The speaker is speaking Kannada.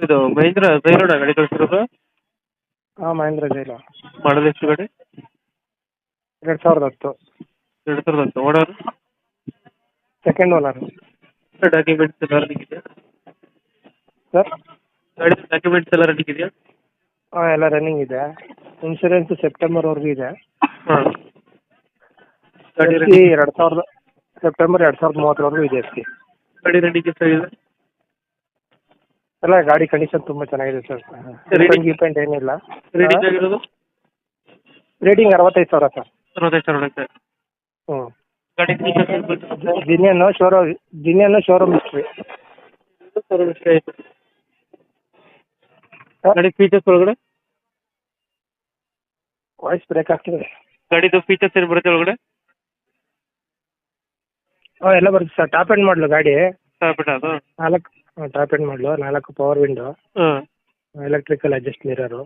ಇದು ಮಹೇಂದ್ರ ಜೈಲೋಡ ಗಾಡಿ ಕಳಿಸಿರೋದು. ಹಾಂ ಮಹೇಂದ್ರ ಜೈಲ ಮಾಡಲ್ ಎಷ್ಟು ಗಾಡಿ? 2010 2010. ಓನರ್? ಸೆಕೆಂಡ್ ಓನರ್ ಡಾಕ್ಯುಮೆಂಟ್ಸ್ ಎಲ್ಲ ರನ್ನಿಂಗ್ ಇದೆಯಾ? ಸರ್. ಗಾಡಿ ಡಾಕ್ಯುಮೆಂಟ್ಸ್ ಎಲ್ಲ ರನ್ನಿಂಗ್ ಇದೆಯಾ? ಹಾಂ ಎಲ್ಲ ರನ್ನಿಂಗ್ ಇದೆ. ಇನ್ಶೂರೆನ್ಸ್ ಸೆಪ್ಟೆಂಬರ್ವರೆಗೂ ಇದೆ. ಹಾಂ. ಗಾಡಿ ಎಫ್ ಸಿ ರನ್ನಿಂಗ್ 2000 ಸೆಪ್ಟೆಂಬರ್ 2030ವರೆಗೂ ಇದೆ ಎಫ್ ಸಿ. ಗಾಡಿ ರನ್ನಿಂಗ್ ಎಷ್ಟಾಗಿದೆ? ಎಲ್ಲ ಗಾಡಿ ಕಂಡೀಷನ್ ತುಂಬ ಚೆನ್ನಾಗಿದೆ ಸರ್. ಗೀಪೆಂಟ್ ಏನಿಲ್ಲ. ರೀಡಿಂಗ್ ಆಗಿರೋದು? Rating 65,000 sir. 65,000 ಹೊಡೆಯುತ್ತೆ. ಹ್ಞೂ. ಗಾಡಿ ಫೀಚರ್ಸ್ ಜಿನಿಯನ್ನು ಶೋರೂಮ್ ಹಿಸ್ಟ್ರಿ. ಆಯಿತು. ಗಾಡಿ ಫೀಚರ್ಸ್ ಒಳಗಡೆ? ವಾಯ್ಸ್ ಬ್ರೇಕ್ ಆಗ್ತಿದೆ. ಗಾಡಿದು ಫೀಚರ್ಸ್ ಏನು ಬರುತ್ತೆ ಒಳಗಡೆ? ಹಾಂ ಎಲ್ಲ ಬರುತ್ತೆ ಸರ್. ಟಾಪ್ ಎಂಡ್ ಮಾಡಲು ಗಾಡಿ. ಟಾಪ್ ಎಂಡ್ ಅದು? 4 ಟಾಪ್ ಎಂಡ್ ಮಾಡಲು, 4 ಪವರ್ ವಿಂಡೋ, ಹಾಂ. Electrical adjust mirror.